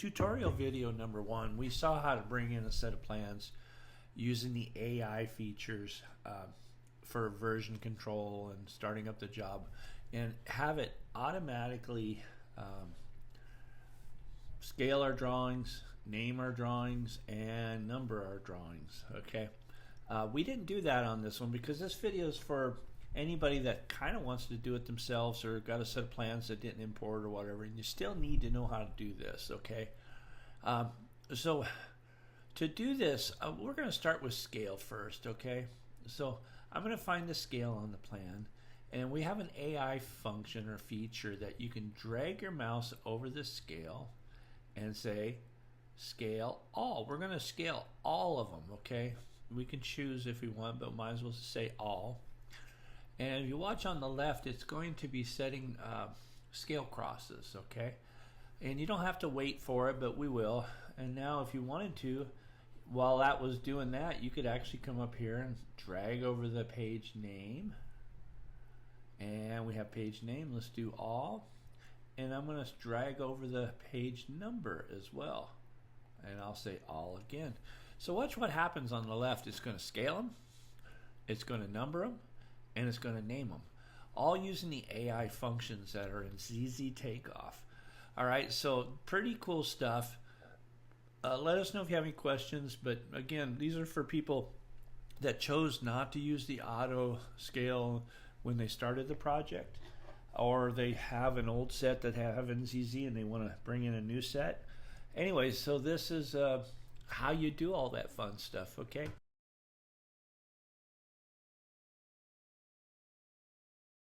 tutorial video number 1, we saw how to bring in a set of plans using the AI features for version control and starting up the job, and have it automatically scale our drawings, name our drawings, and number our drawings. Okay, we didn't do that on this one because this video is for anybody that kind of wants to do it themselves or got a set of plans that didn't import or whatever, and you still need to know how to do this. Okay, so to do this, we're going to start with scale first. Okay, so I'm going to find the scale on the plan, and we have an AI function or feature that you can drag your mouse over the scale and say scale all. We're going to scale all of them. Okay, we can choose if we want, but might as well say all. And if you watch on the left, it's going to be setting scale crosses. Okay, and you don't have to wait for it, but we will. And now if you wanted to, while that was doing that, you could actually come up here and drag over the page name, and we have page name. Let's do all, and I'm going to drag over the page number as well, and I'll say all again. So watch what happens on the left. It's going to scale them, it's going to number them, and it's going to name them, all using the AI functions that are in zzTakeoff. All right, so pretty cool stuff. Let us know if you have any questions, but again, these are for people that chose not to use the auto scale when they started the project, or they have an old set that have NZZ and they want to bring in a new set. Anyway, so this is how you do all that fun stuff. Okay.